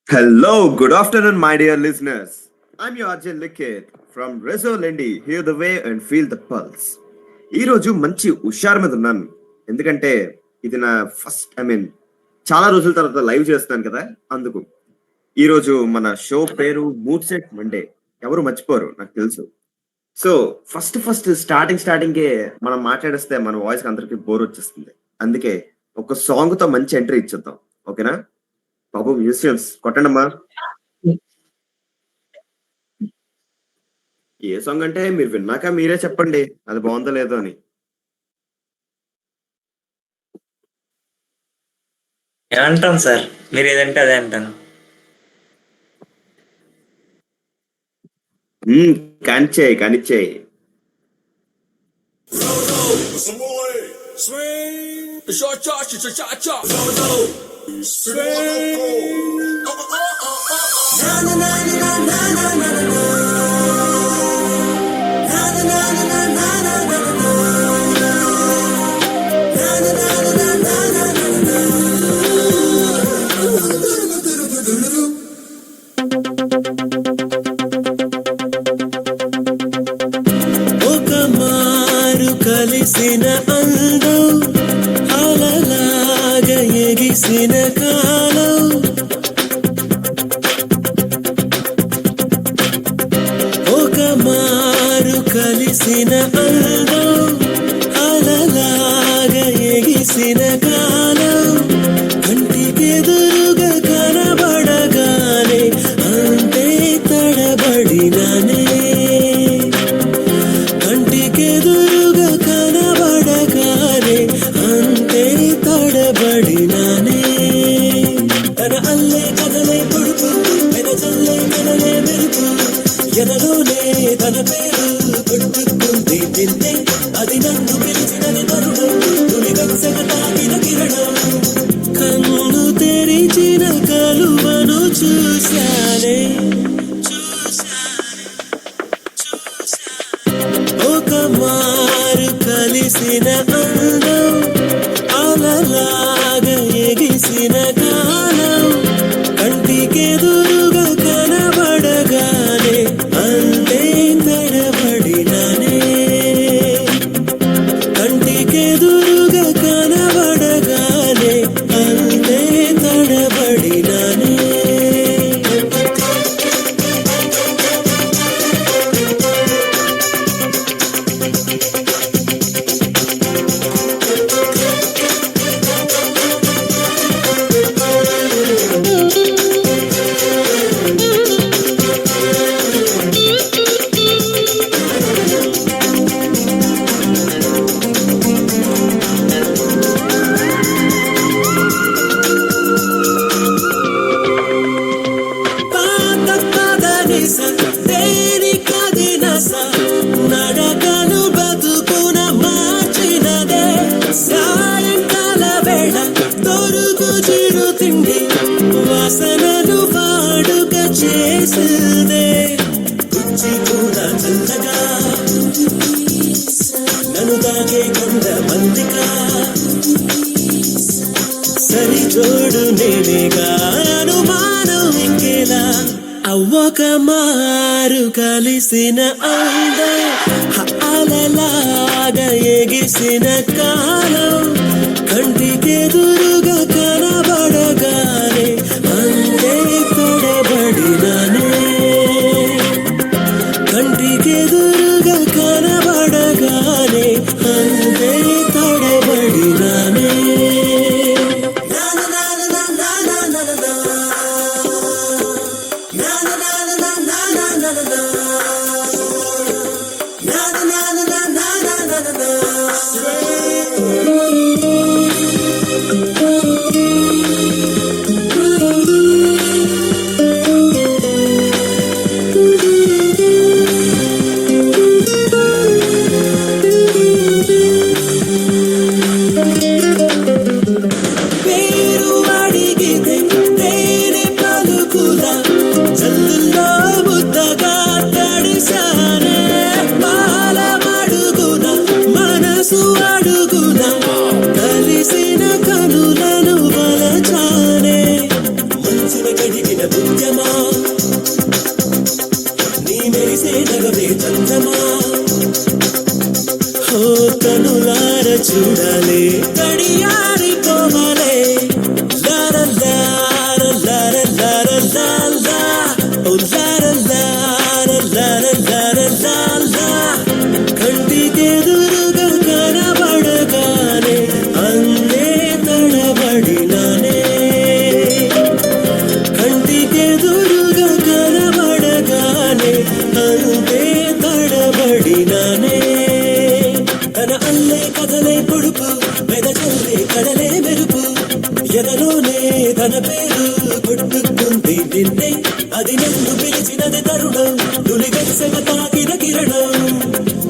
Hello, good afternoon, my dear listeners. I'm your Arjun Likit from Rezo Lendi. Hear the way and feel the pulse. ఈ రోజు మంచి హుషారు మీద ఉన్నాను ఎందుకంటే ఇది నా ఫస్ట్ చాలా రోజుల తర్వాత లైవ్ చేస్తున్నాను కదా అందుకు ఈ రోజు మన షో పేరు మూడ్ సెట్ మండే ఎవరు మర్చిపోరు నాకు తెలుసు సో ఫస్ట్ స్టార్టింగ్ మనం మాట్లాడేస్తే మన వాయిస్ అందరికి బోర్ వచ్చేస్తుంది అందుకే ఒక సాంగ్ తో మంచి ఎంట్రీ ఇచ్చేద్దాం ఓకేనా బాబు మ్యూజియమ్స్ కొట్టండమ్మా ఏ సాంగ్ అంటే మీరు విన్నాక మీరే చెప్పండి అది బాగుందో లేదో అని అంటాం సార్ మీరు ఏదంటే అదే అంటాను కానిచ్చేయి కలిసిన అందం అలలాగా ఎగిసిన కాలం ఒక మారు కలిసిన అందం అలలాగా ఎగిసిన కాలం కంటికెదురుగా కనబడగానే అంతే తడబడినానే కంటికెదురుగా కనబడగానే అంతే తడబడినానే తన అల్లే కదలే పొడుపు తన చల్లే కదలే మెరుపు ఎనలోనే తన పేరు కొట్టుకుంది తింటే అది నన్ను పిలిచినది తరుణం తులి వెచ్చగా తాగిన కిరణం కన్ను తెరిచిన కలువను చూశానే ఒక మారు కలిసిన అందం అలలాగా ఎగిసిన కాలం కంటికెదురుగా కనబడగానే అంతే తడబడినానే కంటికెదురుగా కనబడగానే అంతే తడబడినానే నడకను బతుకున మార్చినదే సాయంకాల వేళ దొరుకు చిరు తిండి వాసనను వాడుక చేసిందే కుచ్చి కూడా చల్లగా నన్ను తాగే కొండ మందిగా సరి జోడు నేనేగా అనుమానం ఇంకేలా అవ్వక మారు కలిసిన అందం అలలాగా ఎగిసిన కాలం కంటికెదురుగా కనబడగానే అంతే తడబడినానే కంటికెదురుగా కనబడగానే అంతే తడబడినానే కనులార చూడాలి తడియారిపోవాలే లార లార లార లార లాలా ఓ లార లార లార లార లాలా కంటికెదురుగా కనబడగానే అందే తడబడినానే కంటికెదురుగా కనబడగానే అందే తడబడినానే తన అల్లే కథలే పొడుపు మెదచల్లే కడలే మెరుపు ఎదలోనే తన పేరు కొట్టుకుంది నిన్నే అది నన్ను పిలిచినది తరుణం నులిగెసగ తాకిన కిరణం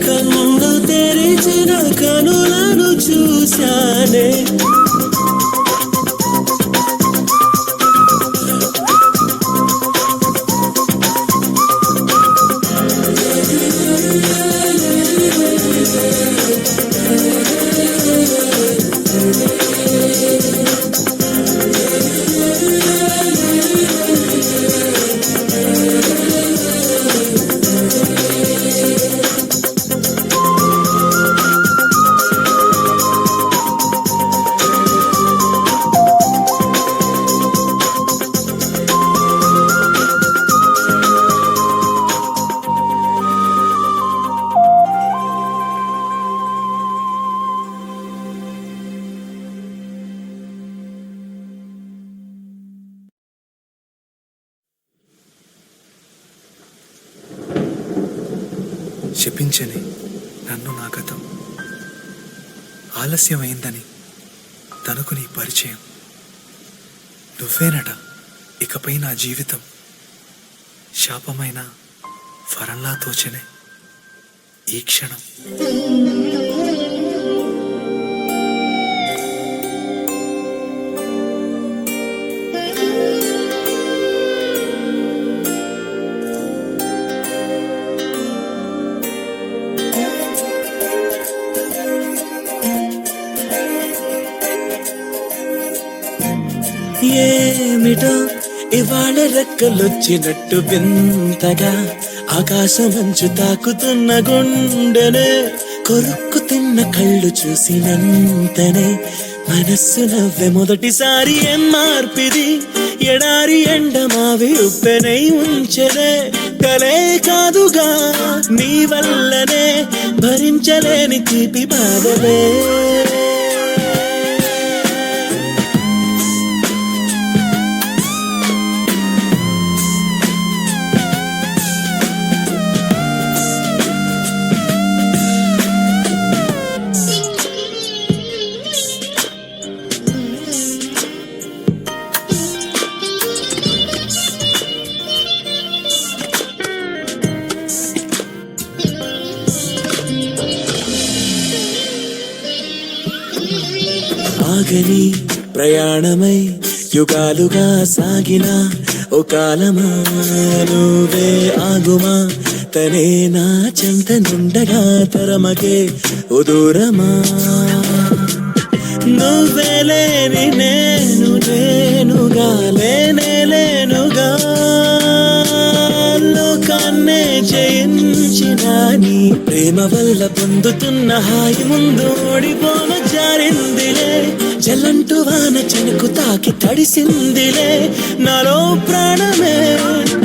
కన్ను తెరిచిన కనులను చూశానే శపించని నన్ను నా గతం ఆలస్యమైందని తనకు నీ పరిచయం నువ్వేనట ఇకపై నా జీవితం శాపమైన వరంలా తోచనే ఈ క్షణం ఏమిటో ఇవాళ రెక్కలొచ్చినట్టు వింతగా ఆకాశమంచు తాకుతున్న గుండెనే కొరుక్కు తిన్న కళ్ళు చూసినంతనే మనస్సు నవ్వే మొదటిసారి ఏం మార్పిది ఎడారి ఎండ మావి ఉప్పెనై ఉంచెనే కలే కాదుగా నీ వల్లనే భరించలేని తీపి బాధలే ఆగని ప్రయాణమై యుగాలుగా సాగిన ఓ కాలమా నువ్వే ఆగుమా తనే నా చెంత నుండగా తరమకే ఓ దూరమా నువ్వే లేని నేను లేనుగా లేనే లేనుగా లోకాన్నే జయించిన నీ ప్రేమ వల్ల పొందుతున్న హాయి ముందు ఓడిపోన జారిందిలే జల్లంటు వాన చెనుకు తాకి తడిసిందిలే నాలో ప్రాణమే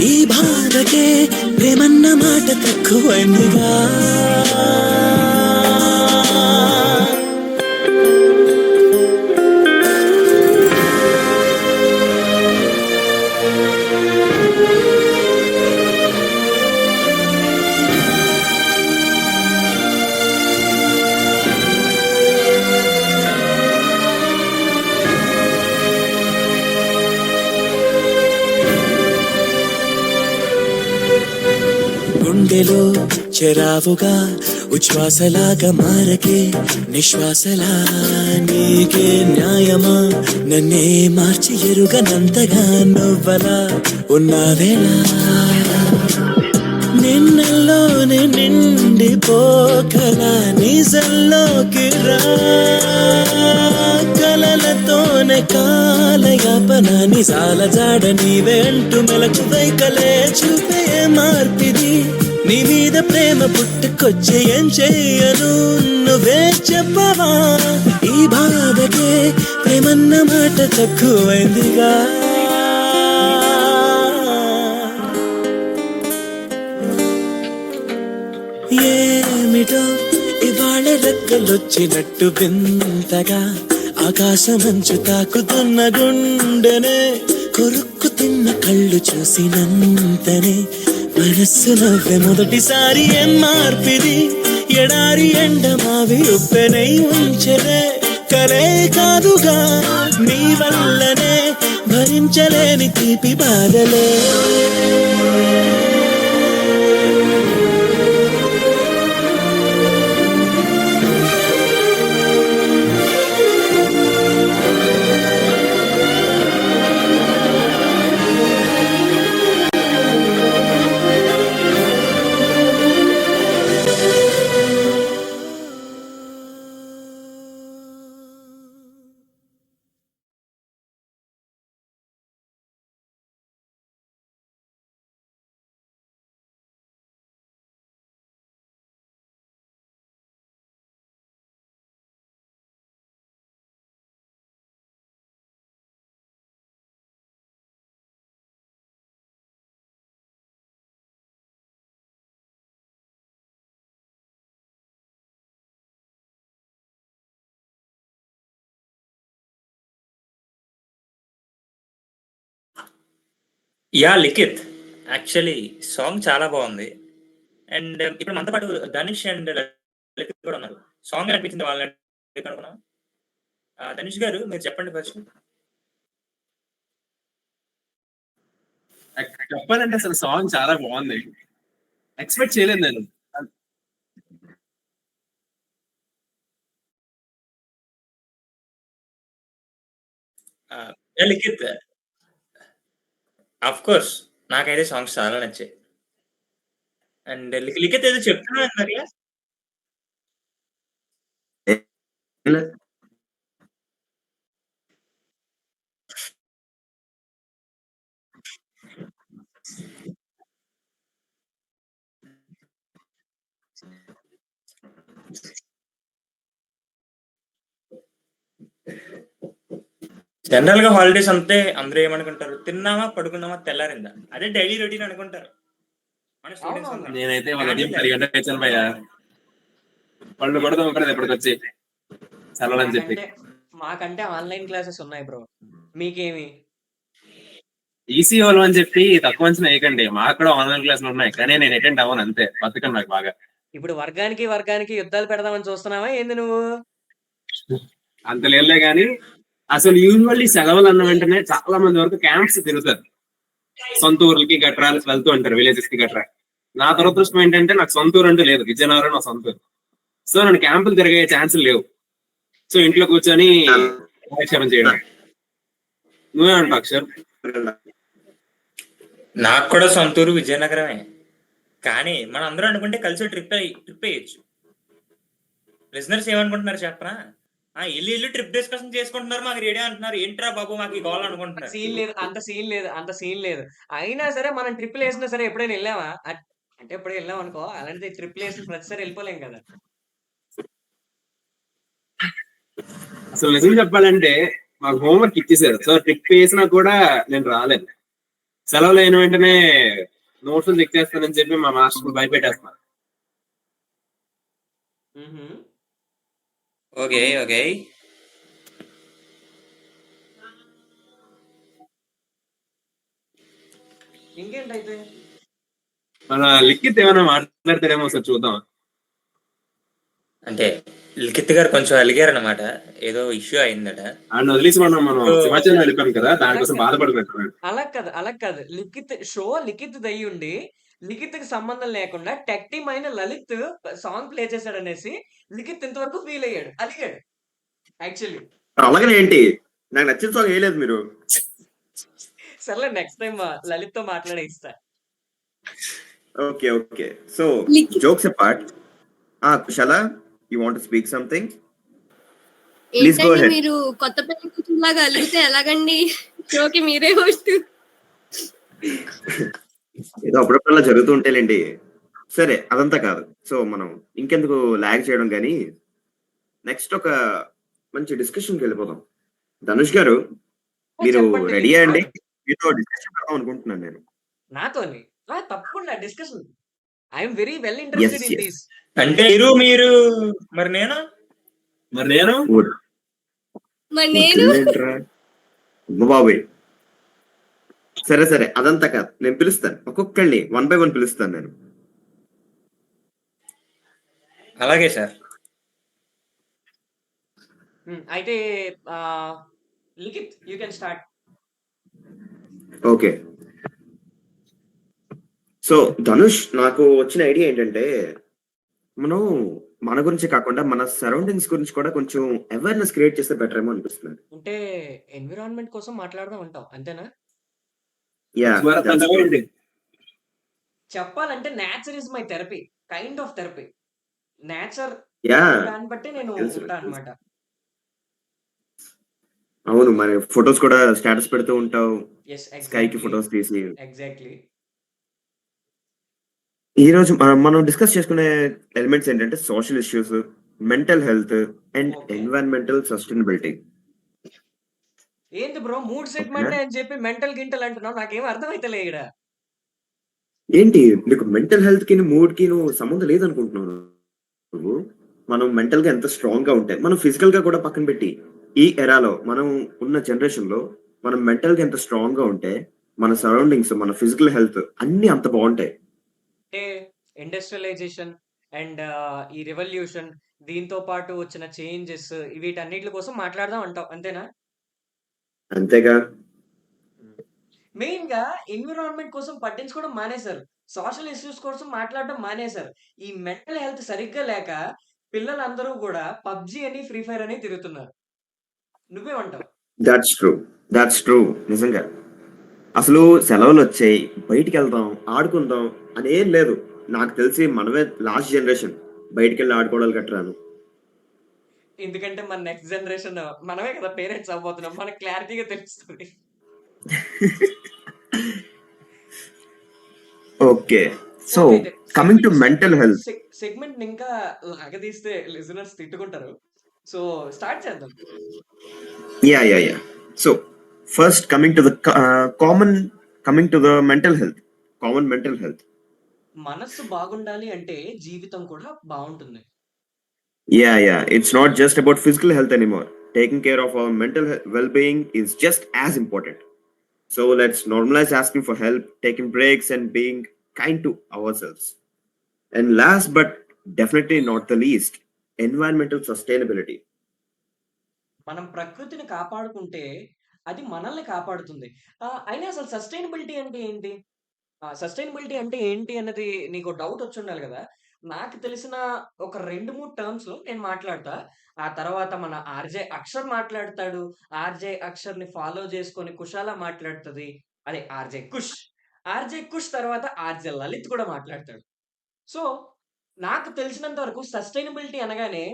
ఈ బాధకే ప్రేమన్న మాట తక్కువైందిగా గుండెలో చెరావుగా ఉచ్ఛ్వాసలాగా మారకే నిశ్వాసలా నీకే న్యాయమా నన్నే మార్చి ఎరుగనంతగా నువ్వలా ఉన్నావేలా నిన్నల్లోనే నిండిపోకలా నిజంలోకి రా కలలతోనే కాలయాపన నిజాల జాడ నీవే అంటూ మెలకు వైకలే చూపే మార్పిది నీ మీద ప్రేమ పుట్టుకొచ్చే ఏం చెయ్యను నువ్వే చెప్పవా ఈ బాధకే ప్రేమన్న మాట తక్కువైందిగా. ఏమిటో ఇవాళ రెక్కలొచ్చినట్టు వింతగా ఆకాశమంచు తాకుతున్న గుండెనే కొరుక్కు తిన్న కళ్ళు చూసినంతనే మనస్సు నవ్వే మొదటిసారి ఏం మార్పిది ఎడారి ఎండ మావి ఉప్పెనై ఉంచెనే కలే కాదుగా నీ వల్లనే భరించలేని తీపి బాధలే. యా లిఖిత్, యాక్చువల్లీ సాంగ్ చాలా బాగుంది. అండ్ ఇప్పుడు మనతో పాటు ధనుష్ అండ్ లిఖిత్ కూడా ఉన్నారు. సాంగ్ అనిపించింది వాళ్ళని అనుకున్నాం. ధనుష్ గారు మీరు చెప్పండి ఫస్ట్. చెప్పాలంటే అసలు సాంగ్ చాలా బాగుంది. ఎక్స్పెక్ట్ చేయలేదు నేను. లిఖిత్, ఆఫ్ కోర్స్ నాకైతే సాంగ్స్ చాలా నచ్చాయి. అండ్ లిఖిత్ ఏదో చెప్తున్నా అన్నారు. జనరల్ గా హాలిడేస్ అంతే అందరూ ఏమనుకుంటారు, తిన్నామా పడుకున్నామా తెల్లారిందా, అదే డైలీ రొటీన్ అనుకుంటారు మన స్టూడెంట్స్ అందరూ. నేనైతే వాళ్ళ ఉదయం 10 గంటలకు వచ్చాను భయ్యా. పళ్ళు కూడా తోమకలేదు ఎప్పటికొచ్చి చదవాలని చెప్పి. మాకంటే ఆన్లైన్ క్లాసెస్ ఉన్నాయి బ్రో, మీకేమి ఈసీ వాళ్ళు అని చెప్పి తక్కువ అంచనా వేయకండి. మాకు కూడా ఆన్లైన్ క్లాసులు ఉన్నాయి, కానీ నేను అటెండ్ అవ్వను అంతే. బతుకను నాకు బాగా. ఇప్పుడు వర్గానికి యుద్ధాలు పెడదామని చూస్తున్నావా ఏంది నువ్వు? అంత లేదులే కానీ అసలు యూజువల్లీ సెలవులు అన్న వెంటనే చాలా మంది వరకు క్యాంప్స్ తిరుగుతారు. సొంత ఊర్లకి గట్రా వెళ్తూ ఉంటారు, విలేజెస్ కి గట్రా. నా దురదృష్టం ఏంటంటే నాకు సొంత ఊరు అంటూ లేదు. విజయనగరం నా సొంత ఊరు. సో నన్ను క్యాంపులు తిరిగే ఛాన్సులు లేవు. సో ఇంట్లో కూర్చొని కాలక్షేపం చేయడం. నువ్వే అంటావు అక్షర్? నాకు కూడా సొంతూరు విజయనగరమే, కానీ మనం అందరూ అనుకుంటే కలిసి ట్రిప్ వేయచ్చు. లిజనర్స్ ఏమనుకుంటున్నారు చెప్పరా? ఇల్లు ట్రిప్ డిస్కషన్ చేసుకుంటున్నారు, మాకు రెడీ అంటున్నారు. ఏంట్రా బాబు మాకు ఈ గోల్ అనుకుంటున్నారు. అంత సీన్ లేదు. అయినా సరే మనం ట్రిప్లు వేసినా సరే ఎప్పుడైనా వెళ్ళావా అంటే ఎప్పుడైనా వెళ్ళాం అనుకో, అలాంటి ట్రిప్లు వేసిన ప్రతిసారి వెళ్ళిపోలేం కదా. అసలు నిజం చెప్పాలంటే మాకు హోంవర్క్ ఇచ్చేసారు. సో ట్రిప్ వేసినా కూడా నేను రాలేదు. సెలవులు అయిన వెంటనే నోట్స్ చెక్ చేస్తానని చెప్పి మా మాస్టర్ భయపెట్టేస్తున్నారు. ఓకే ఓకే, ఇంకేంటైతే మన లిఖిత్ ఏమైనా మాట్లాడతారేమో సార్ చూద్దాం. అంటే లిఖిత్ గారు కొంచెం అలిగారనమాట, ఏదో ఇష్యూ అయిందట. ఆయన వదిలేసి మనం సింహాచలం వెళ్ళిపోయాం కదా, దానికోసం బాధపడుకుంటున్నాడు. అలా కాదు లిఖిత్ దయ్యి ఉండి లిఖిత్ కి సంబంధం లేకుండా టెక్ టీమ్ అయిన లలిత్ సాంగ్ ప్లే చేశాడు అనేసి లిఖిత్ ఇంతవరకు ఫీల్ అయ్యాడు, అలిగాడు. యాక్చువల్లీ అలాగనే ఏంటి, నాకు నచ్చిన సాంగ్ వేయలేదు మీరు. సర్లే నెక్స్ట్ టైం లలిత్ తో మాట్లాడే ఇస్తా. Okay okay, so jokes apart, Kushala, you want to speak something? Please go ahead. మీరు కొత్త పెళ్లి కూతురులాగా అలిగితే ఎలాగండి? షోకి మీరే హోస్ట్. ఏదో అప్పుడప్పుడు జరుగుతూ ఉంటేలేండి. సరే, అదంతా కాదు. సో మనం ఇంకెందుకు లాగ్ చేయడం కానీ నెక్స్ట్ ఒక మంచి డిస్కషన్కి వెళ్ళిపోదాం. ధనుష్ గారు, మీరు చెప్పండి రెడీ లిఖిత్ అండి? గారు. మీతో డిస్కషన్ పెడదాం అనుకుంటున్నాను నేను. నాతోని తప్పకుండా discussion. I'm very well as interested in as these. అంటే మీరు మరి నేను మరి నేను మరి నేను వదిలేంట్రా బాబాయ్. సరే సరే, అదంతా కాదు, నేను పిలుస్తాను ఒక్కొక్కళ్ళని 1 by 1 పిలుస్తాను నేను. అలాగే సార్. అయితే Likhith you can start. Okay, so Dhanush, నాకు వచ్చిన ఐడియా ఏంటంటే మనం మన గురించి కాకుండా మన సరౌండింగ్స్ గురించి కూడా కొంచెం అవేర్నెస్ క్రియేట్ చేస్తే బెటర్ ఏమో అనిపిస్తుంది. అంటే ఎన్విరాన్మెంట్ కోసం మాట్లాడదాం అంటాం అంతేనా? యా, స్వరత్ అంటావా ఏంటి? చెప్పాలంటే nature is my therapy, kind of therapy. Nature yeah దాన్ని బట్టి నేను తెలుసు ఉంటా అనమాట. అవును, మరి ఫొటోస్ కూడా స్టేటస్ పెడుతూ ఉంటావు, ఎస్ స్కై కి ఎగ్జాక్ట్లీ ఫొటోస్ తీసి. ఎగ్జాక్ట్లీ. ఈ రోజు మనం డిస్కస్ చేసుకునే ఎలిమెంట్స్ ఏంటంటే social issues, mental health and okay. Environmental sustainability. ఏంటి బ్రో 3 ఓకేనా? సెగ్మెంట్ అని చెప్పి మెంటల్ గింటల్ అంటున్నావు, నాకేం అర్థమైతలే ఇక్కడ. ఏంటి నీకు మెంటల్ హెల్త్ కి మూడ్ కి నువ్వు సంబంధం లేదనుకుంటున్నావు నువ్వు? మనం మెంటల్ గా ఎంత స్ట్రాంగ్ గా ఉంటే మనం ఫిజికల్ గా కూడా పక్కన పెట్టి, ఈ ఎరాలో మనం ఉన్న జనరేషన్ లో మనం మెంటల్ గా ఎంత స్ట్రాంగ్ గా ఉంటే మన సరౌండింగ్స్, మన ఫిజికల్ హెల్త్ అన్ని అంత బాగుంటాయి. అంటే ఇండస్ట్రియలైజేషన్ అండ్ ఈ రెవల్యూషన్, దీంతో పాటు వచ్చిన చేంజెస్, వీటన్నిటి కోసం మాట్లాడదాం అంటావు అంతేనా? అంతేగా. మెయిన్ గా ఎన్విరాన్మెంట్ కోసం పట్టించుకోవడం మానేశారు, సోషల్ ఇష్యూస్ కోసం మాట్లాడడం మానేశారు. ఈ మెంటల్ హెల్త్ సరిగ్గా లేక పిల్లలందరూ కూడా పబ్జి అని, ఫ్రీ ఫైర్ అని తిరుగుతున్నారు. నువ్వేమంటావు? That's true, that's true. నిజంగా అసలు సెలవులు వచ్చాయి, బయటికి వెళ్దాం, ఆడుకుందాం అని ఏం లేదు. నాకు తెలిసి మనమే లాస్ట్ జనరేషన్ బయటికి వెళ్ళి ఆడుకోవడాలు కట్టరాను. ఎందుకంటే మన నెక్స్ట్ జనరేషన్ మనమే కదా పేరెంట్స్ అవ్వబోతున్నాం, మనకు క్లారిటీగా తెలుస్తుంది. ఓకే, సో ఓకే అయితే coming to mental health. Segment ఇంకా లాగదీస్తే లిజనర్స్ తిట్టుకుంటారు. సో స్టార్ట్ చేద్దాం. Yeah yeah yeah so first coming to the mental health, common mental health. మనస్సు బాగుండాలి అంటే జీవితం కూడా బాగుంటుంది. Yeah, it's not just about physical health anymore. Taking care of our mental well-being is just as important. So let's normalize asking for help, taking breaks, and being kind to ourselves. And last but definitely not the least, environmental sustainability. మనం ప్రకృతిని కాపాడుకుంటే అది మనల్ని కాపాడుతుంది. అయినా అసలు sustainability అంటే ఏంటి? Sustainability అంటే ఏంటి అన్నది నీకు డౌట్ వచ్చుండాలి కదా! నాకు తెలిసిన ఒక 2, 3 టర్మ్స్ నేను మాట్లాడతా. ఆ తర్వాత మన ఆర్‌జే అక్షర్ మాట్లాడతాడు. ఆర్‌జే అక్షర్‌ని ఫాలో చేసుకొని కుషాల మాట్లాడుతది. అదే ఆర్‌జే కుష్. ఆర్‌జే కుష్ తర్వాత ఆర్‌జే లలిత్ కూడా మాట్లాడతాడు. సో, నాకు తెలిసినంత వరకు సస్టైనబిలిటీ అనగానే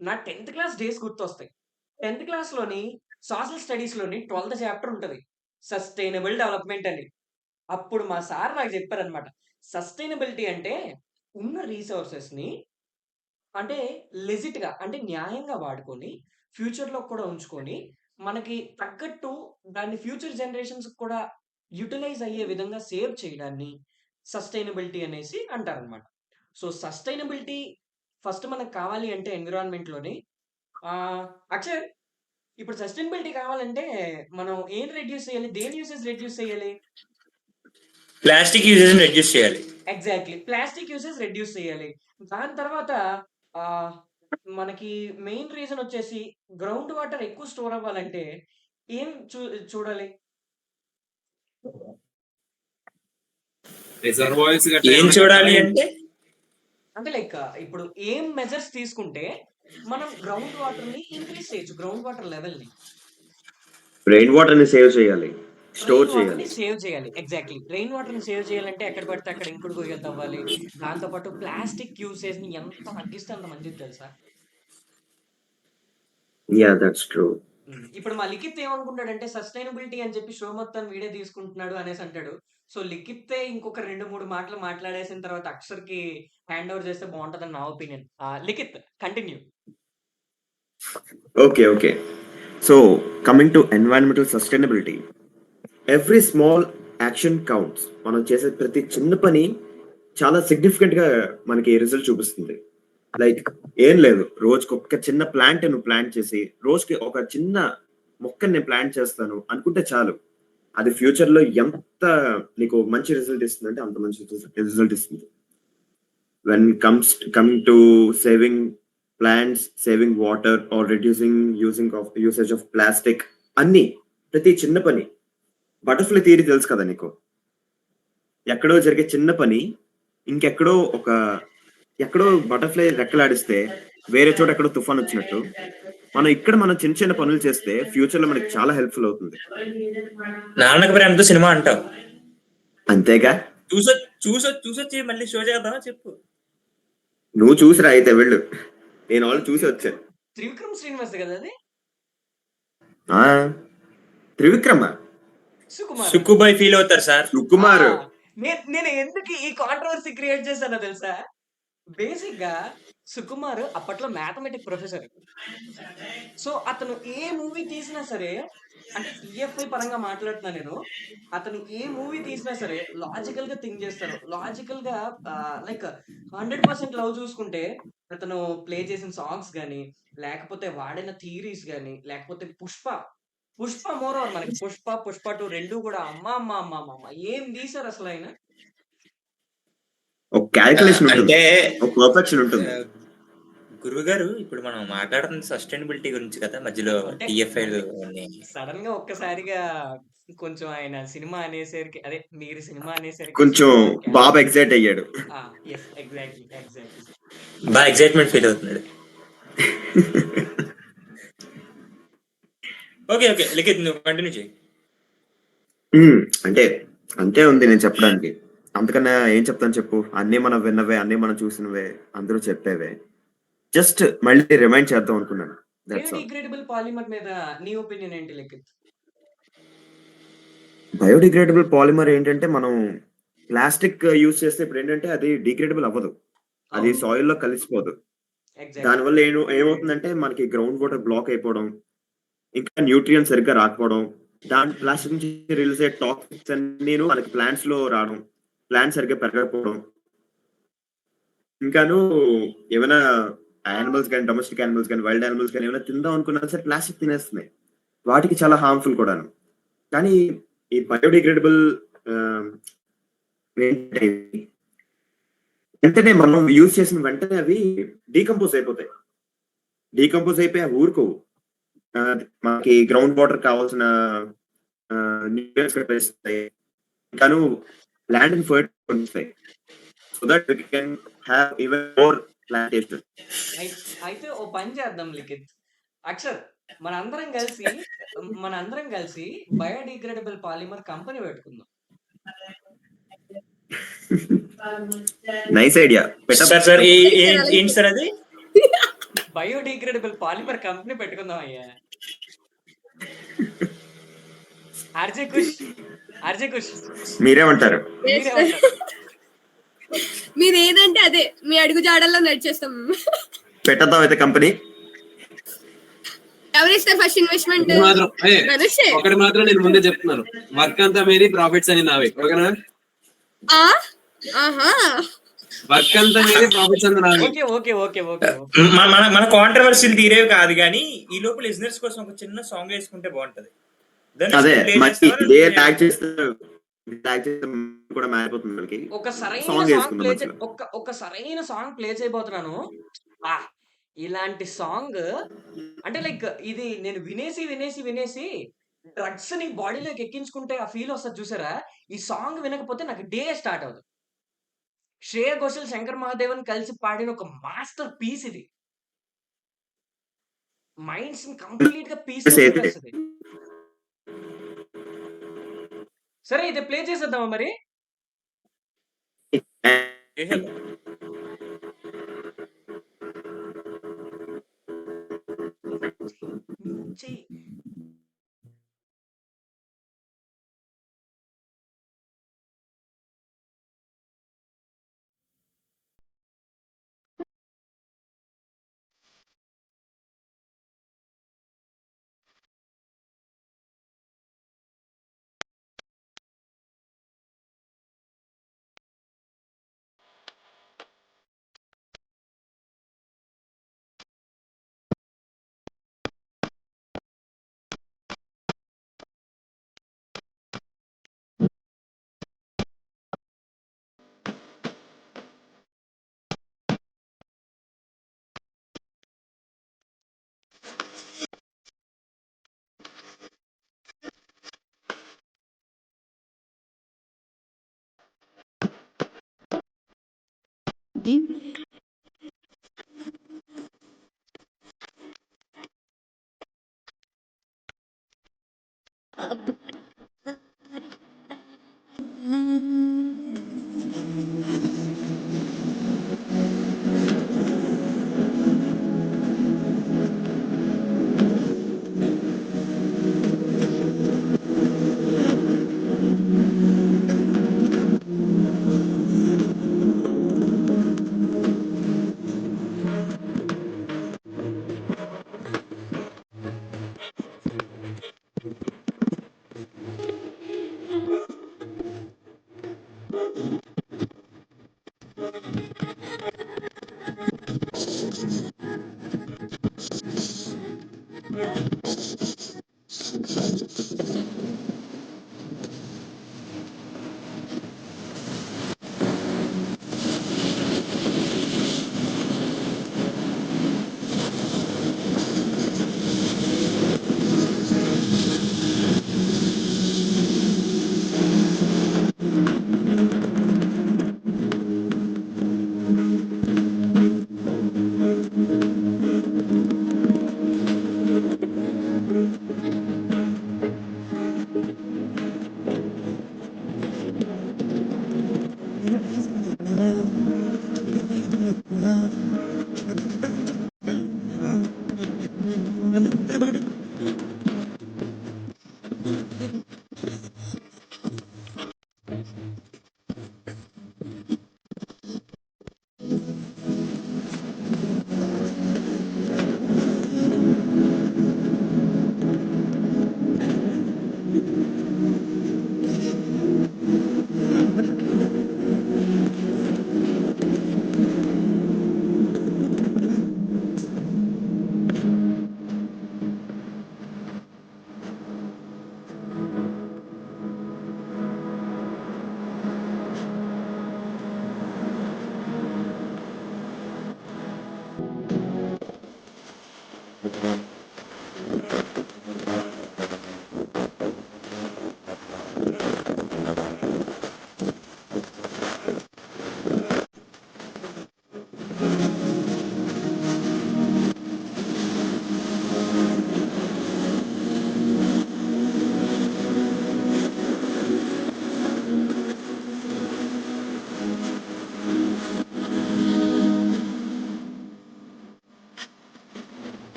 నా 10థ్ క్లాస్ డేస్ గుర్తొస్తాయి. 10థ్ క్లాస్‌లోని సోషల్ స్టడీస్‌లోని 12థ్ చాప్టర్ ఉంటది. సస్టైనబుల్ డెవలప్‌మెంట్ అని. అప్పుడు మా సార్ నాకు చెప్పారనమాట. సస్టైనబిలిటీ అంటే ఉన్న రిసోర్సెస్‌ని అంటే లెజిట్‌గా అంటే న్యాయంగా వాడుకొని, ఫ్యూచర్‌లో కూడా ఉంచుకొని, మనకి తగ్గట్టు దాన్ని ఫ్యూచర్ జనరేషన్స్‌కి కూడా యుటిలైజ్ అయ్యే విధంగా సేవ్ చేయడాన్ని సస్టైనబిలిటీ అనేసి అంటారనమాట. సో, సస్టైనబిలిటీ ఫస్ట్ మనకు కావాలి అంటే ఎన్విరాన్మెంట్‌లోని అక్షయ్, ఇప్పుడు సస్టైనబిలిటీ కావాలంటే మనం ఏం రెడ్యూస్ చేయాలి? దేని యూసేజ్ రెడ్యూస్ చేయాలి? ప్లాస్టిక్ యూజెస్ రెడ్యూస్ చేయాలి. ఎగ్జాక్ట్‌లీ. ప్లాస్టిక్ యూసేజ్ రెడ్యూస్ చేయాలి. దాని తర్వాత ఆహ్, మనకి మెయిన్ రీజన్ వచ్చేసి గ్రౌండ్ వాటర్ ఎక్కువ స్టోర్ అవ్వాలంటే ఏం చూడాలి? రిజర్వాయర్స్ గట్రా ఏం ఏమన్నా చూడాలి కట్టాలా? అంటే అంటే లైక్ ఇప్పుడు ఏం మెజర్స్ తీసుకుంటే మనం గ్రౌండ్ వాటర్‌ని ఇంక్రీజ్ చేయొచ్చు. గ్రౌండ్ వాటర్ లెవెల్‌ని. రెయిన్ వాటర్ ని సేవ్ చేయాలి, స్టోర్ రెయిన్ వాటర్‌ని చేయాలి. సేవ్ చేయాలి. ఎగ్జాక్ట్‌లీ. రెయిన్ వాటర్‌ని సేవ్ చేయాలంటే ఎక్కడ పడితే అక్కడ ఇంకుడు గుయ్యలు తవ్వాలి. దాంతో పాటు ప్లాస్టిక్ యూసేజ్‌ని ఎంత తగ్గిస్తే అంత మంచిది తెలుసా? Yeah, that's true. ఇప్పుడు మా లిఖిత్ ఏమనుకుంటాడంటే సస్టైనబిలిటీ అని చెప్పి షో మొత్తాన్ని వీడే తీసుకుంటున్నాడు అనేసి అంటాడు. సో, లిఖిత్తే ఇంకొక 2, 3 మాటలు మాట్లాడేసిన తర్వాత 'అక్షర్‌కి' హ్యాండ్ ఓవర్ చేస్తే బావుంటదని నా opinion. Likhith continue. Okay. So, coming to environmental sustainability, every small action counts. మనం చేసే ప్రతి చిన్న పని చాలా సిగ్నిఫికెంట్ గా మనకి రిజల్ట్ చూపిస్తుంది. లైక్ ఏం లేదు, రోజుకి ఒక చిన్న ప్లాంట్ నువ్వు ప్లాంట్ చేసి, రోజుకి ఒక చిన్న మొక్కని నేను ప్లాంట్ చేస్తాను అనుకుంటే చాలు. అది ఫ్యూచర్ లో ఎంత నీకు మంచి రిజల్ట్ ఇస్తుంది అంటే అంత మంచి రిజల్ట్ ఇస్తుంది. when coming to saving plants, saving water or reducing usage of plastic, అన్ని ప్రతి చిన్న పని. బటర్ఫ్లై థియరీ తెలుసు కదా నీకు? ఎక్కడో జరిగే చిన్న పని ఎక్కడో బటర్ఫ్లై రెక్కలాడిస్తే వేరే చోట ఎక్కడో తుఫాన్ వచ్చినట్టు, మనం చిన్న చిన్న పనులు చేస్తే ఫ్యూచర్ లో మనకి చాలా హెల్ప్ఫుల్ అవుతుంది. నాన్నకు ప్రేమతో సినిమా అంటావు. అంతేగా? చూసొచ్చి మళ్ళీ షో చేద్దామా చెప్పు. నువ్వు చూసిరా అయితే వెళ్ళు, నేను వాళ్ళు చూసి వచ్చాను. త్రివిక్రమ్ శ్రీనివాస్ కదా అది? ఆ త్రివిక్రమ సుకుమార్. సుక్కుబాయ్ ఫీల్ అవుతారు సార్. సుకుమార్. నేను ఎందుకు ఈ కాంట్రవర్సీ క్రియేట్ చేశానో తెలుసా? బేసిక్ గా సుకుమార్ అప్పట్లో మ్యాథమెటిక్ ప్రొఫెసర్. సో అతను ఏ మూవీ తీసినా సరే, అంటే టిఎఫ్ఐ పరంగా మాట్లాడుతున్నా నేను, అతను ఏ మూవీ తీసినా సరే లాజికల్ గా థింక్ చేస్తారు. లాజికల్ గా లైక్ 100% లవ్ చూసుకుంటే అతను ప్లే చేసిన సాంగ్స్ గానీ, లేకపోతే వాడిన థీరీస్ గానీ, లేకపోతే పుష్ప మోర్ ఓవర్ మనకి పుష్ప 2 రెండు కూడా అమ్మ ఏం తీసారు అసలు ఆయన. ఒక క్యాలిక్యులేషన్ ఉంటుంది, అంటే ఒక పర్ఫెక్షన్ ఉంటుంది. గురువు గారు ఇప్పుడు మనం మాట్లాడుతున్న సస్టైనబిలిటీ గురించి కదా, మధ్యలో అంటే టిఎఫ్ఐ సడన్ గా ఒక్కసారిగా కొంచెం ఆయన సినిమా అనేసరికి, అదే మీరు సినిమా అనేసరికి కొంచెం బాబు ఎగ్జైట్ అయ్యాడు. ఎగ్జాక్ట్లీ బాగా ఎక్సైట్మెంట్ ఫీల్ అవుతున్నాడు. ఓకే లిఖిత్ నువ్వు కంటిన్యూ చేయి. అంటే అంతే ఉంది నేను చెప్పడానికి. అంతకన్నా ఏం చెప్తాను చెప్పు? అన్నీ మనం విన్నవే, అన్నీ మనం చూసినవే, అందరూ చెప్పేవే. జస్ట్ మళ్ళీ రిమైండ్ చేద్దాం అనుకున్నాను. బయోడిగ్రేడబుల్ పాలిమర్ మీద నీ ఒపీనియన్ ఏంటి లిఖిత్? బయోడిగ్రేడబుల్ పాలిమర్ ఏంటంటే, మనం ప్లాస్టిక్ యూజ్ చేస్తే ఇప్పుడు ఏంటంటే అది డిగ్రేడబుల్ అవ్వదు, అది సాయిల్ లో కలిసిపోదు. దానివల్ల ఏమవుతుందంటే మనకి గ్రౌండ్ వాటర్ బ్లాక్ అయిపోవడం, ఇంకా న్యూట్రియన్స్ సరిగ్గా రాకపోవడం, దాని ప్లాస్టిక్ నుంచి రిలీజ్ అయ్యే టాక్సిక్స్ అన్ని మనకి ప్లాంట్స్ లో రావడం, ప్లాంట్స్ సరిగ్గా పెరగకపోవడం, ఇంకాను ఏమైనా యానిమల్స్ కానీ, డొమెస్టిక్ యానిమల్స్ కానీ, వైల్డ్ యానిమల్స్ కానీ ఏమైనా తిందాం అనుకున్నా సరే ప్లాస్టిక్ తినేస్తున్నాయి. వాటికి చాలా హార్మ్ఫుల్ కూడాను. కానీ ఈ బయోడిగ్రేడబుల్ వెంటనే మనం యూజ్ చేసిన వెంటనే అవి డీకంపోజ్ అయిపోతాయి. అవి ఊరుకోవు. మనకి గ్రౌండ్ వాటర్ కావాల్సిన న్యూట్రియన్స్ ఇస్తాయి, ఇంకాను ల్యాండ్ ఫర్టైల్ ఇస్తాయి. So that we can have even more plantation. అయితే ఓ పని చేద్దాం లిఖిత్, అక్షర్, మనందరం కలిసి బయోడిగ్రేడబుల్ పాలిమర్ కంపెనీ పెట్టుకుందాం. Nice idea. సార్ ఏంటి సార్ అది? బయోడిగ్రేడబుల్ పాలిమర్ కంపెనీ పెట్టుకుందాం అయ్యా. ఆర్జే కుష్ మీరేమంటారు? మీరు ఏదంటే అదే, మీ అడుగు జాడల్లో నడిచేస్తాం. పెట్టద్దాం అయితే కంపెనీ. ఎవరిస్తారు ఫస్ట్ ఇన్వెస్ట్మెంట్? ఒకటి మాత్రం నేను ముందే చెప్తున్నాను, వర్క్ అంతా మీది, ప్రాఫిట్స్ అని నావి. ఓకేనా? వర్క్ అంతా మీది, ప్రాఫిట్స్ అంతా నావి. ఓకే. మన కాంట్రవర్సీలు తీరేవి కాదు, కానీ ఈ లోపల లిజనర్స్ కోసం ఒక చిన్న సాంగ్ వేసుకుంటే బాగుంటది. అదే ఇదే ట్యాగ్ చేస్తే కూడా మారిపోతుంది మనకి. ఒక సరైన సాంగ్ ప్లే చేయబోతున్నాను. ఇలాంటి సాంగ్ అంటే లైక్ ఇది నేను వినేసి డ్రగ్స్ ని బాడీలోకి ఎక్కించుకుంటే ఆ ఫీల్ వస్తుంది చూసారా? ఈ సాంగ్ వినకపోతే నాకు డే స్టార్ట్ అవుతుంది. శ్రేయ ఘోషల్, శంకర్ మహాదేవన్ కలిసి పాడిన ఒక మాస్టర్ పీస్ ఇది. మైండ్స్ కంప్లీట్ గా పీస్ చేస్తుంది. సరే ఇది ప్లే చేసేద్దామా మరి? చెయ్యి.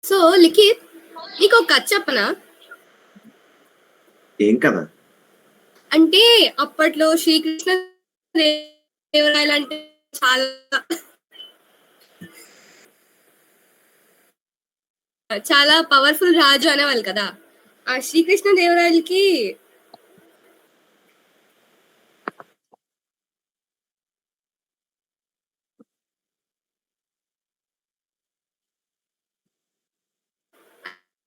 సో లిఖిత్, నీకు ఒక కథ చెప్పనా? ఏం కదా? అంటే అప్పట్లో శ్రీకృష్ణ దేవరాయలు అంటే చాలా చాలా పవర్ఫుల్ రాజు అనేవాళ్ళు కదా. ఆ శ్రీకృష్ణ దేవరాయలకి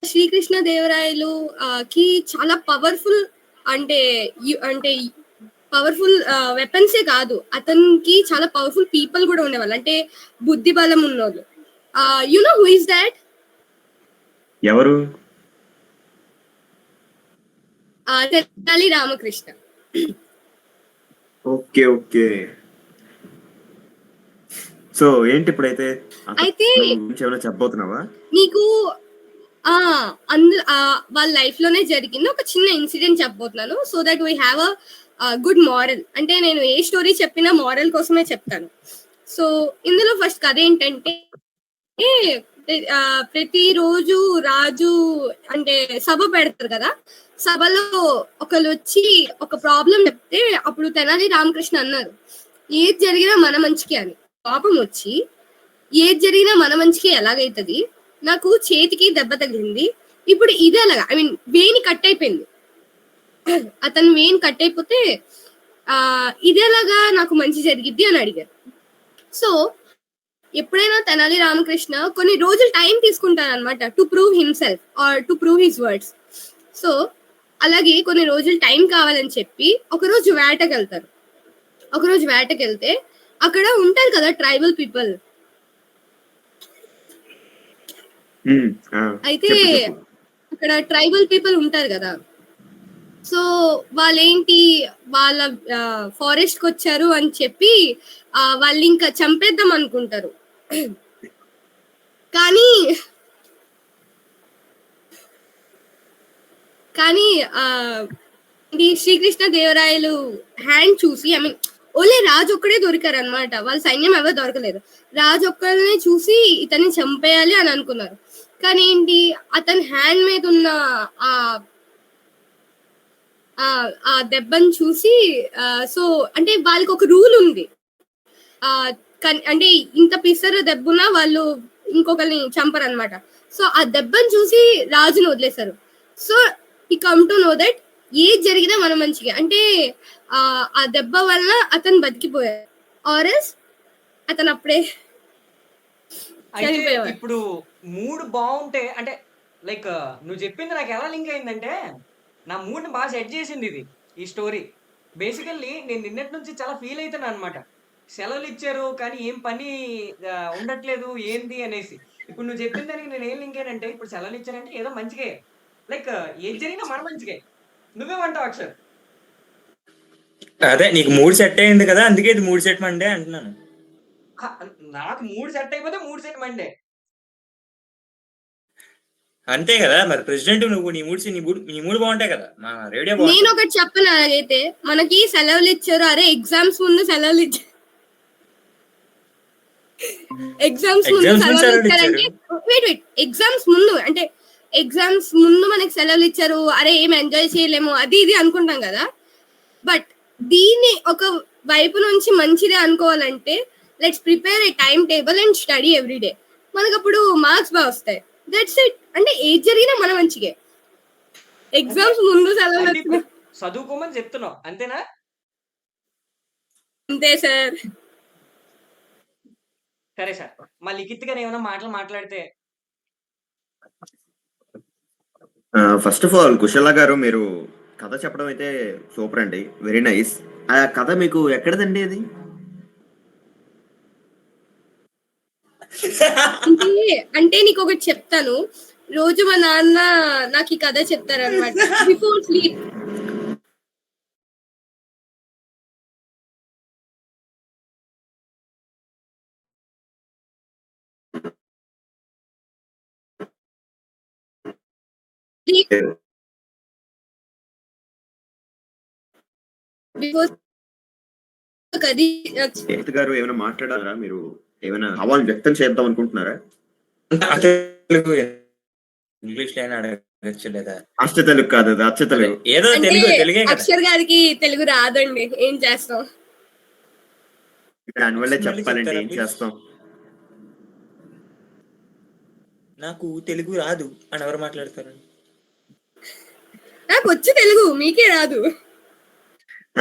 శ్రీకృష్ణ దేవరాయలు కి చాలా పవర్ఫుల్ అంటే అంటే పవర్ఫుల్ వెపన్సే కాదు, అతనికి చాలా పవర్ఫుల్ పీపుల్ కూడా ఉండేవాళ్ళు, అంటే బుద్ధి బలం ఉన్నోళ్ళు. You know who is that? ఎవరు? Tenali Ramakrishna. Okay okay. So ఏంటి ఇప్పుడైతే అయితే ఏమైనా చెప్పబోతున్నావా? నీకు వాళ్ళ లైఫ్ లోనే జరిగింది ఒక చిన్న ఇన్సిడెంట్ చెప్పబోతున్నాను, so that we have a good moral. అంటే నేను ఏ స్టోరీ చెప్పినా మారల్ కోసమే చెప్తాను. సో ఇందులో ఫస్ట్ కథ ఏంటంటే, ప్రతిరోజు రాజు అంటే సభ పెడతారు కదా, సభలో ఒకళ్ళు వచ్చి ఒక ప్రాబ్లం చెప్తే అప్పుడు తెనాలి రామకృష్ణ అన్నారు, ఏది జరిగినా మన మంచికి అని. పాపం వచ్చి, ఏది జరిగినా మన మంచికి ఎలాగైతుంది, నాకు చేతికి దెబ్బ తగిలింది, ఇప్పుడు ఇది ఎలాగా, ఐ మీన్ వేణి కట్ అయిపోయింది, అతను వేణి కట్ అయిపోతే ఇదేలాగా నాకు మంచి జరిగిద్ది అని అడిగారు. సో ఎప్పుడైనా తెనాలి రామకృష్ణ కొన్ని రోజులు టైం తీసుకుంటారు అనమాట, to prove himself are to prove his words. So అలాగే కొన్ని రోజులు టైం కావాలని చెప్పి ఒకరోజు వేటకెళ్తారు. ఒకరోజు వేటకెళ్తే అక్కడ ఉంటారు కదా ట్రైబల్ పీపుల్. అయితే అక్కడ ట్రైబల్ పీపుల్ ఉంటారు కదా, సో వాళ్ళేంటి వాళ్ళ ఫారెస్ట్ కి వచ్చారు అని చెప్పి వాళ్ళు ఇంకా చంపేద్దాం అనుకుంటారు. కానీ కానీ శ్రీకృష్ణ దేవరాయలు హ్యాండ్ చూసి, ఐ మీన్ ఓన్లీ రాజు ఒక్కడే దొరికారు అనమాట, వాళ్ళ సైన్యం ఎవరు దొరకలేదు. రాజు ఒక్కడనే చూసి ఇతన్ని చంపేయాలి అని అనుకున్నారు. కానీ ఏంటి, అతని హ్యాండ్ మీద ఉన్న ఆ దెబ్బని చూసి, సో అంటే వాళ్ళకి ఒక రూల్ ఉంది, అంటే ఇంత పిసరు దెబ్బున్నా వాళ్ళు ఇంకొకరిని చంపరు అనమాట. సో ఆ దెబ్బని చూసి రాజుని వదిలేశారు. సో ఈ కమ్ టు నో దట్ ఏది జరిగినా మన మంచిగా. అంటే ఆ దెబ్బ వల్ల అతను బతికిపోయాడు, ఆర్ఎస్ అతను అప్పుడే అయితే చనిపోయేవాడు. ఇప్పుడు మూడ్ బాగుంటే అంటే లైక్ నువ్వు చెప్పింది నాకు ఎలా లింక్ అయిందంటే నా మూడ్ ని బాగా సెట్ చేసింది ఇది ఈ స్టోరీ. బేసికల్లీ నేను నిన్నటి నుంచి చాలా ఫీల్ అవుతాను అనమాట. సెలవులు ఇచ్చారు కానీ ఏం పని ఉండట్లేదు ఏంది అనేసి. ఇప్పుడు నువ్వు చెప్పిన దానికి నేను ఏం లింక్ అయ్యానంటే ఇప్పుడు సెలవులు ఇచ్చారంటే ఏదో మంచిగే, లైక్ ఏది జరిగినా మన మంచిగే. నువ్వేమంటావు అక్షర్? అదే నీకు మూడు సెట్ అయింది కదా, అందుకే ఇది మూడు సెట్ మండే అంటున్నాను. హ, నాకు మూడ్ సెట్ అయిపోతే మూడ్ సెట్ మండే. అంతే కదా మరి ప్రెసిడెంట్ నువ్వు, నీ మూడు బాగుంటాయి కదా, మా రేడియో నేను బాగుంటుంది. ఒకటి చెప్పను, అలాగైతే మనకి సెలవులు ఇచ్చారు, అరే ఎగ్జామ్స్ ముందు సెలవులు ఇచ్చారు, ఎగ్జామ్స్ ముందు Exams ముందు సెలవులు సెలవులు ఇచ్చారంటే వెయిట్ ఎగ్జామ్స్ ముందు అంటే ఎగ్జామ్స్ ముందు మనకి సెలవులు ఇచ్చారు, అరే ఏం ఎంజాయ్ చేయలేము అది ఇది అనుకుంటాం కదా. బట్ దీన్ని ఒక వైపు నుంచి మంచిదే అనుకోవాలంటే let's prepare a time table and study every day. మనకు అప్పుడు మార్క్స్ బాగా వస్తాయి. That's it. అంటే ఏది జరిగినా మన మంచిగే. ఎగ్జామ్స్ ముందు సెలవులు అంటే ఇప్పుడు వచ్చినాయి చదువుకోమని చెప్తున్నావు అంతేనా? అంతే సార్. సరే సార్, మా లిఖిత్ గారు ఏమైనా మాటలు మాట్లాడితే. ఫస్ట్ ఆఫ్ ఆల్ కుశల గారు, మీరు కథ చెప్పడం అయితే సూపర్ అండి, వెరీ నైస్. ఆ కథ మీకు ఎక్కడదండి అది? అంటే నీకు ఒకటి చెప్తాను. రోజు మా నాన్న నాకు ఈ కథ చెప్తారనమాట బిఫోర్ స్లీప్. బిఫోర్ కది లిఖిత్ గారు ఏమైనా మాట్లాడారా? మీరు ఏమైనా భావాలు వ్యక్తం చేద్దాం అనుకుంటున్నారా? తెలుగు ఇంగ్లీష్ లో అడగచ్చు లేదా? అచ్చ తెలుగు కాదు, అది అచ్చ తెలుగు. ఏదో అంటే తెలుగే కదా. అక్షర్ గారికి తెలుగు రాదండి, ఏం చేస్తాం. దానివల్లే మళ్ళీ చెప్పాలంటే చెప్తారా ఏం please? చేస్తాం. నాకు తెలుగు రాదు అని ఎవరు మాట్లాడతారు? నాకు వచ్చి తెలుగు, మీకే రాదు.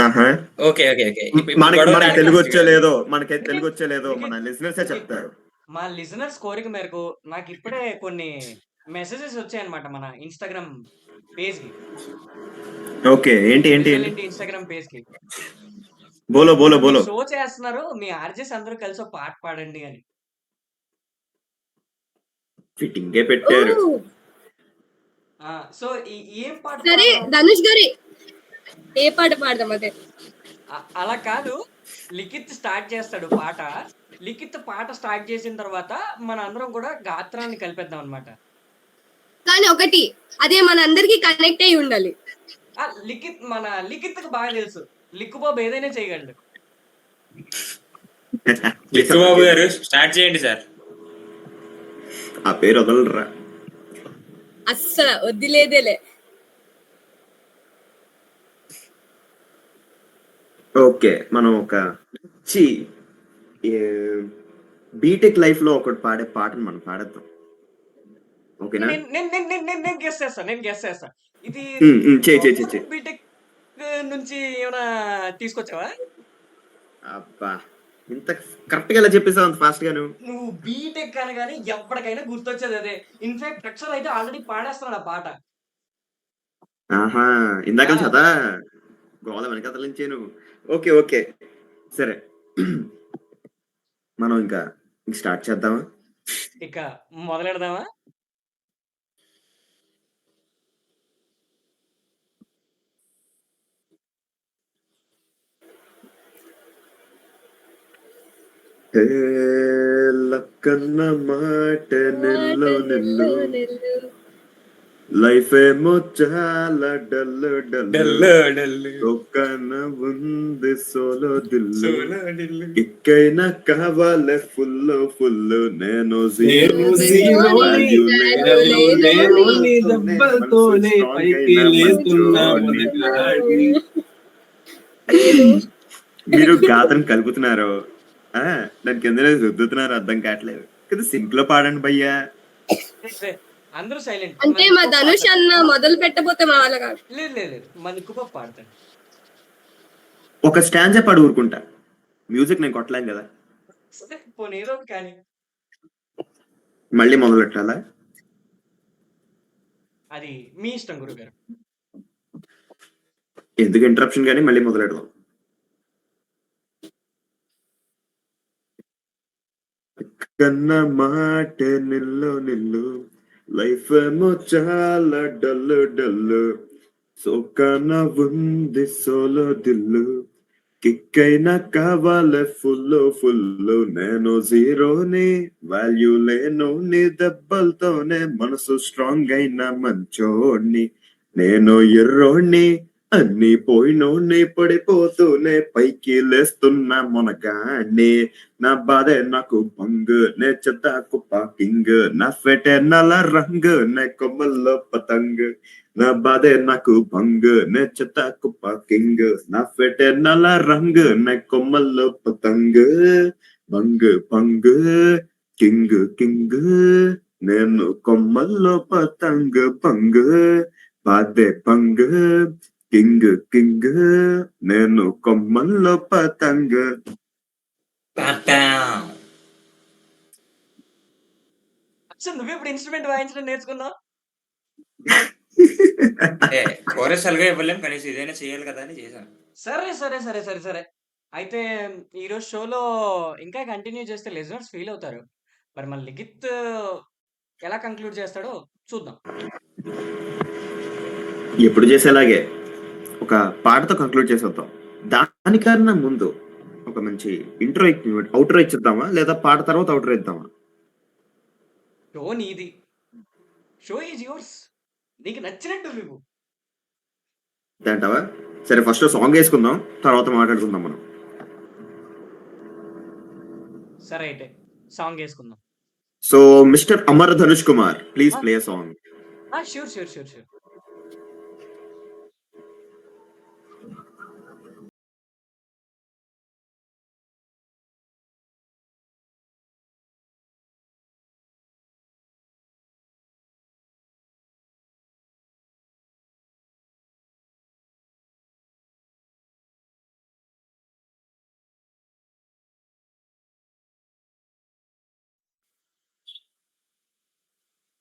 ఆహా. Okay okay okay. మనకి తెలుగు వచ్చేలేదో, మనకి తెలుగు వచ్చేలేదో మన లిజనర్సే చెప్తారు. మా లిజనర్స్ కోరిక మేరకు నాకు ఇప్పుడే కొన్ని మెసేజెస్ వచ్చాయన్నమాట మన ఇన్స్టాగ్రామ్ పేజ్ కి. ఓకే, ఏంటి ఏంటి ఏంటి? ఇన్స్టాగ్రామ్ పేజ్ కి బోలో బోలో బోలో. షో చేస్తున్నారు, మీ ఆర్జెస్ అందరూ కలిసి ఒక పాట పాడండి అని. ఫిట్టింగే పెట్టారు. సో ఏం పాట సరే పాడదాం? ధనుష్ గారి ఏ పాట పాడదాం అదే. అలా కాదు, లిఖిత్ స్టార్ట్ చేస్తాడు పాట. లిఖిత్ పాట స్టార్ట్ చేసిన తర్వాత మన అందరం కూడా గాత్రాన్ని కలిపేద్దాం అనమాట. కానీ ఒకటి, అదే మన అందరికి కనెక్ట్ అయి ఉండాలి. లిఖిత్కి బాగా తెలుసు, లిక్కు బాబు ఏదైనా చేయగలడు. లిక్కుబాబు గారు స్టార్ట్ చేయండి సార్. ఆ పేరు వదలరా. అస్సలు వదిలేదేలే. ఓకే, మనం ఒక మంచి బీటెక్ లైఫ్ లో ఒకటి పాడే పాటను మనం పాడేద్దాం. ఓకేనా? నేను గెస్ చేస్తా. ఇది చెయ్యి. బీటెక్ నుంచి ఏమైనా తీసుకొచ్చావా? అబ్బా, ఇంత కరెక్ట్ గా ఎలా చెప్పేసావు అంత ఫాస్ట్ గా నువ్వు? నువ్వు బీటెక్ అనగానే ఎప్పటికైనా గుర్తొచ్చేది అదే. ఇన్ఫాక్ట్ అక్షర్ అయితే ఆల్రెడీ పాడేస్తున్నాడు ఆ పాట. ఆహా, ఇందాక చదా గోళ వెనకతలించాను. ఓకే ఓకే సరే, మనం ఇంకా స్టార్ట్ చేద్దామా? ఇక మొదలెడదామా? లక్కన్న మాట నెల్లో నెల్లు, లైఫ్ ఏమో చాలా డల్లు డల్లు, ఒక్కన ఉంది సోలో దిల్లు, ఇక్కైనా కావాలే ఫుల్ ఫుల్, నేను దెబ్బలతోనే పైకి లేస్తున్నాను. మీరు గాత్రం కలుపుతున్నారు, దానికి ఎందుకు రుద్దుతున్నారు అర్థం కావట్లేదు కదా. సింక్ లో పాడండి భయ్యా. అందరూ సైలెంట్. అంటే మా ధనుష్ అన్న మొదలు పెట్టబోతే మా వాళ్ళ కాదు. లేదు లేదు లేదు, మా నిక్కుపప్పు పాడతాడు. ఒక స్టాండ్ పాడు ఊరుకుంటా, మ్యూజిక్ నేను కొట్టలేను కదా. సరే పోనీ ఏదో ఒకటి కానీ. మళ్ళీ మొదలు పెట్టాలా? అది మీ ఇష్టం గురుగారు. ఎందుకు ఇంటరప్షన్ కానీ మళ్ళీ మొదలు పెడదాం. కన్న మాట నిల్లు లైఫ్ ఏమో చాలా డల్లు సోకన ఉంది సోలో దిల్లు కిక్కైనా కావాలే ఫుల్ నేను జీరోని వాల్యూ లేను నీ దెబ్బలతోనే మనసు స్ట్రాంగ్ అయిన మంచోడ్ని నేను ఎర్రోడ్ని అన్ని పోయినోడ్ని పడిపోతూనే పైకి లేస్తున్నా మొనగాన్ని నా బాధే నాకు బంగు నే చెత్తాకు పాకింగ్ నా ఫెటే నల్ల రంగు నే కొమ్మల్లో పతంగ్ నా బాధే నాకు బంగు నే చెత్తాకు పాకింగ్ నా ఫెటే నల్ల రంగు నే కొమ్మల్లో పతంగ్ బంగ్ కింగ్ నేను కొమ్మల్లో పతంగ్ బంగ్ బాధే బంగ్ కింగ్ నేను కొమ్మల్లో పతంగ్. అసలు నువ్వు ఇప్పుడు ఇన్స్ట్రుమెంట్ వాయించడం నేర్చుకున్నావు? కోరస్ అలాగే ఇవ్వలేం, కనీసం ఇదైనా చేయాలి కదా అని చేశాను. సరే సరే సరే సరే సరే అయితే ఈరోజు షోలో ఇంకా కంటిన్యూ చేస్తే లిజనర్స్ ఫీల్ అవుతారు. మరి మన లిఖిత్ ఎలా కంక్లూడ్ చేస్తాడో చూద్దాం. ఎప్పుడు చేసేలాగే ఒక పాటతో కంక్లూడ్ చేసేద్దాం. దానికన్నా ముందు ఒక మంచి ఇంట్రో అవుట్రో ఇచ్చిద్దామా, లేదా పాట తర్వాత అవుట్రో ఇద్దామా? షో నీది, షో ఈజ్ యువర్స్, నీకు నచ్చినట్టు నువ్వు. అంటావా? సరే, ఫస్ట్ సాంగ్ వేసుకుందాం, తర్వాత మాట్లాడుకుందాం మనం. సరే అయితే సాంగ్ వేసుకుందాం. So mister Amar Dhanush Kumar, please play a song. Sure sure sure sure.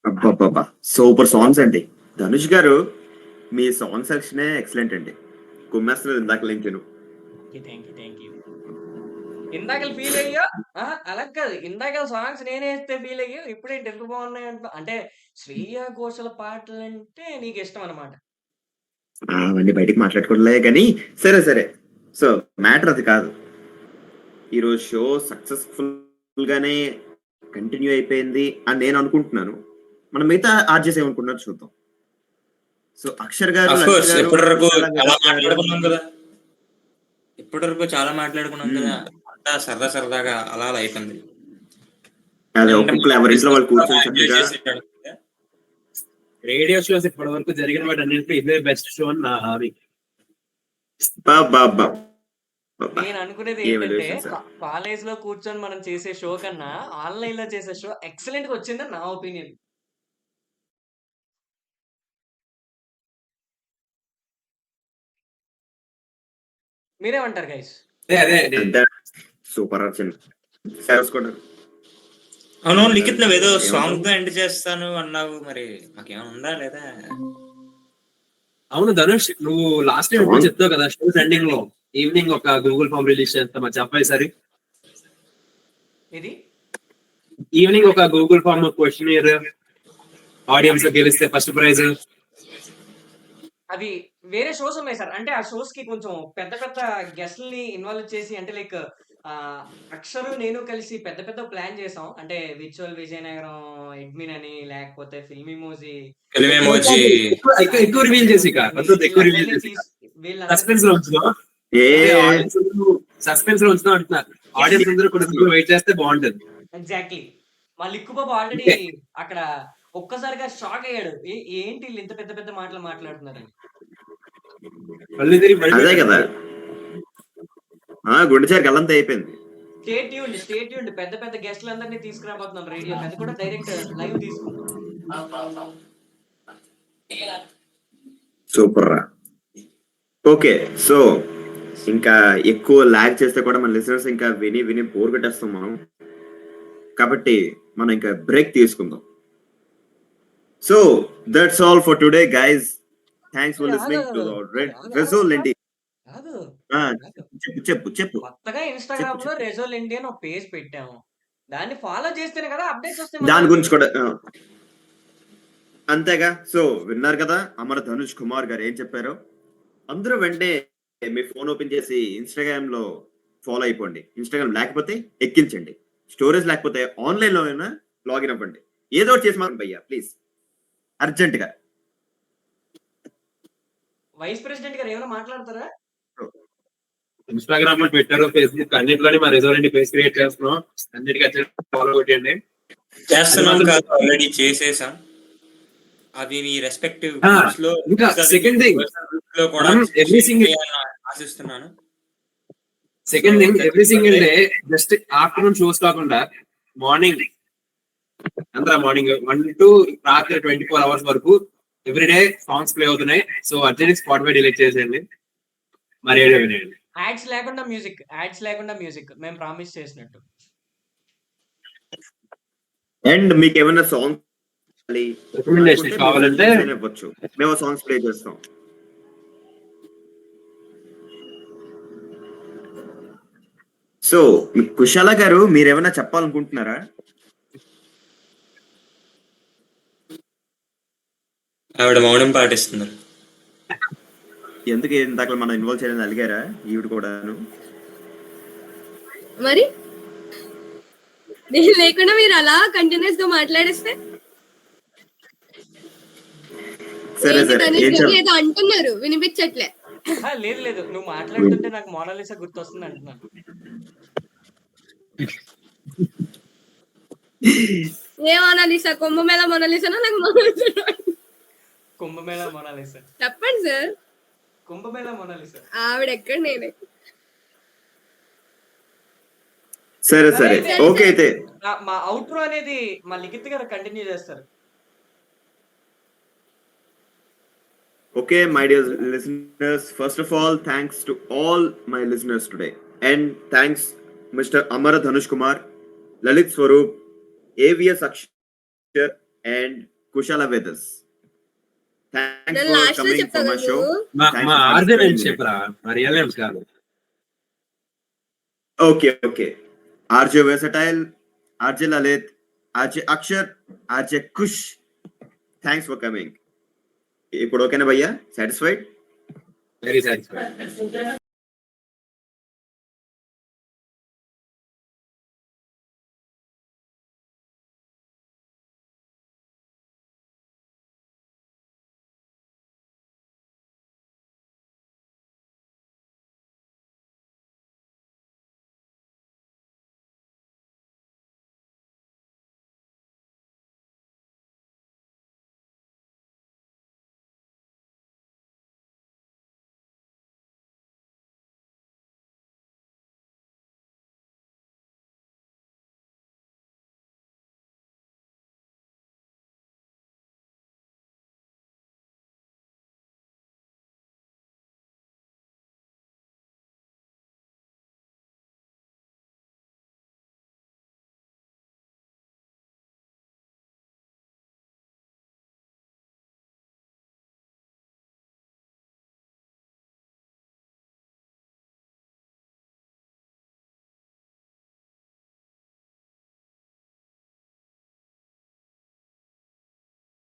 అబ్బబ్బబ్బా, సూపర్ సాంగ్స్ అండి. ధనుష్ గారు, మీ సాంగ్ సెలక్షన్ ఎక్సలెంట్ అండి. కుమ్మేస్తున్నారు ఇందాక లింక్. Thank you. ఇందాక ఫీల్ అయ్యా? అలా కాదు, ఇందాక సాంగ్స్ నేనే వేస్తే ఫీల్ అయ్యా, ఇప్పుడేంటి ఎంత బాగున్నాయి అంట. అంటే శ్రేయ ఘోషల్ పాటలు అంటే నీకు ఇష్టం అనమాట. అవన్నీ బయటికి మాట్లాడుకోలే కానీ సరే. సో మ్యాటర్ అది కాదు. ఈరోజు షో సక్సెస్ఫుల్ గానే కంటిన్యూ అయిపోయింది అని నేను అనుకుంటున్నాను. మనం మిగతా ఆర్జెస్ ఏమనుకుంటున్నారు చూద్దాం. సో అక్షర్ గారు, ఇప్పటివరకు చాలా మాట్లాడుకున్నాం కదా, అంతా సరదాగా అలా అయిపోయింది. అదే ఒక్కొక్కరు ఎవరింట్లో వాళ్ళు కూర్చొని రేడియో షోస్ ఇప్పటి వరకు జరిగిన వాటి అన్నింటిలో ఇదే బెస్ట్ షో అని నా హామీ. నేను అనుకునేది ఏంటంటే, కాలేజ్ లో కూర్చొని మనం చేసే షో కన్నా ఆన్లైన్ లో చేసే షో ఎక్సలెంట్ గా వచ్చిందని నా ఒపీనియన్. మీరేమంటారు గైస్? సూపర్ అర్చన్. అవును లిఖిత్, నువ్వు ఏదో సాంగ్ తో ఎండ్ చేస్తాను అన్నావు, మరి మాకేమైనా ఉందా లేదా? అవును ధనుష్, నువ్వు లాస్ట్ టైం ఎప్పుడు చెప్తావు కదా, షోస్ ఎండింగ్ లో ఈవినింగ్ ఒక గూగుల్ ఫామ్ రిలీజ్ చేస్తాం, అది చెప్పాయి సరే. ఇది ఈవినింగ్ ఒక గూగుల్ ఫామ్ క్వశ్చన్ ఆడియన్స్ గెలిస్తే ఫస్ట్ ప్రైజ్. అవి వేరే షోస్ ఉన్నాయి సార్. అంటే ఆ షోస్ కి కొంచెం పెద్ద గెస్ట్లని ఇన్వాల్వ్ చేసి, అంటే లైక్ అక్షరు నేను కలిసి పెద్ద ప్లాన్ చేసాం. అంటే విజువల్ విజయనగరం అడ్మిన్ అని, లేకపోతే ఫిల్మ్ ఎమోజీ ఎక్కువ రివీల్ చేసి సస్పెన్స్ లో ఉంచుదాం. సస్పెన్స్ లో ఉంచుదాం అంటున్నారు. ఆడియన్స్ అందరూ కొంచెం వెయిట్ చేస్తే బాగుంటది. ఎగ్జాక్ట్లీ. మా లిక్కు బాబు ఆల్రెడీ అక్కడ ఒక్కసారిగా షాక్ అయ్యాడు, ఏంటి వీళ్ళు ఇంత పెద్ద మాటలు మాట్లాడుతున్నారని. అదే కదా, గుండెచారి గల్లంతా అయిపోయింది. స్టే ట్యూన్డ్ పెద్ద గెస్ట్లు అందరినీ తీసుకురాబోతున్నాం రేడియోకి, అది కూడా డైరెక్ట్ లైవ్ తీసుకుంటాం. సూపర్ రా. ఓకే, సో ఇంకా ఎక్కువ లాగ్ చేస్తే కూడా మన లిసనర్స్ ఇంకా విని విని బోర్ పెట్టేస్తాం మనం. కాబట్టి మనం ఇంకా బ్రేక్ తీసుకుందాం. So that's all for today guys. Thanks for listening to రెజో లెండి. కాదు చెప్పు చెప్పు చెప్పు. కొత్తగా ఇన్స్టాగ్రామ్ లో రెజోల్ ఇండియా అని ఒక పేజ్ పెట్టాము. దాన్ని ఫాలో చేస్తేనే కదా అప్డేట్స్ వస్తాయి దాని మనకి. గురించి కూడా అంతేగా. సో విన్నారు కదా అమర ధనుష్ కుమార్ గారు ఏం చెప్పారో. అందరూ వెంటనే మీ ఫోన్ ఓపెన్ చేసి ఇన్స్టాగ్రామ్ లో ఫాలో అయిపోండి. ఇన్స్టాగ్రామ్ లేకపోతే ఎక్కించండి. స్టోరేజ్ లేకపోతే ఆన్లైన్ లో అయినా లాగిన్ అవ్వండి. ఏదో ఒకటి చేసి మాత్రం భయ్యా ప్లీజ్, అర్జెంట్ గా. వైస్ ప్రెసిడెంట్ గారు ఏమైనా మాట్లాడతారా? ఇన్స్టాగ్రామ్ లో, ట్విట్టర్, ఫేస్బుక్ అన్నిటిలోనే మా రెజోరెంట్ పేజ్ క్రియేట్ చేస్తున్నాం. అన్నిటికీ ఫాలో కొట్టండి. చేస్తున్నాం కాదు, ఆల్రెడీ చేసేసాం. అవి మీ రెస్పెక్టివ్ ఆ, గ్రూప్స్ లో ఇంకా second thing, లో కూడా మనం every single- చేయాలని ఆశిస్తున్నాను. Second thing, every single day just afternoon shows కాకుండా మార్నింగ్ మార్నింగ్ 1 to రాత్రి 24 hours వరకు ఎవ్రీ డే సాంగ్స్ ప్లే అవుతున్నాయి. సో అర్జెంట్ స్పాటిఫై డిలీట్ చేసేయండి, మరి రేడియో వినేయండి. యాడ్స్ లేకుండా మ్యూజిక్ మేము ప్రామిస్ చేసినట్టు. అండ్ మీకు ఏమైనా సాంగ్ రికమెండేషన్ కావాలంటే ఇవ్వచ్చు, మేము సాంగ్స్ ప్లే చేస్తాం. సో కుశాల గారు మీరేమైనా చెప్పాలనుకుంటున్నారా? ఆవిడ మౌనం పాటిస్తున్నారు. ఎందుకు ఇందాక మనం ఇన్వాల్వ్ చేయడానికి అలిగారా ఈవిడ కూడాను? మరి నేను లేకుండా మీరు అలా కంటిన్యూస్ గా మాట్లాడేస్తే సరే ఏంటి సరే ధనుష్ ఏం గారు ఏదో అంటున్నారు వినిపించట్లే. లేదు నువ్వు మాట్లాడుతుంటే నాకు మోనాలిసా గుర్తొస్తుంది అంటున్నాను. ఏ మోనాలిసా? కుంభమేళ మోనాలిసానా నాకు మోనాలిసా? కుంభమేళ మోనాలిసా. చెప్పండి సార్. కుంభమేళ మోనాలిసా. ఆవిడ ఎక్కడ నేనే. సరే సరే ఓకే అయితే మా అవుట్రో అనేది మా లిఖిత్ గారు కంటిన్యూ చేస్తారు. Okay, my dear listeners, first of all, thanks to all my listeners today. And thanks Mr. Amara Dhanush Kumar, Lalit Swaroop, AVS Akshar and Kushala Vedas. Thanks నేను for లాస్ట్ లో coming చెప్తా for my కదా show. మా Thanks మా for RJ participating names in it. చెప్పరా, మా real names కాదు. Okay. RJ Versatile, RJ Lalit, RJ Akshar, RJ Kush. Thanks for coming. ఇప్పుడు ఓకేనా భయ్యా? సాటిస్ఫైడ్? Very satisfied.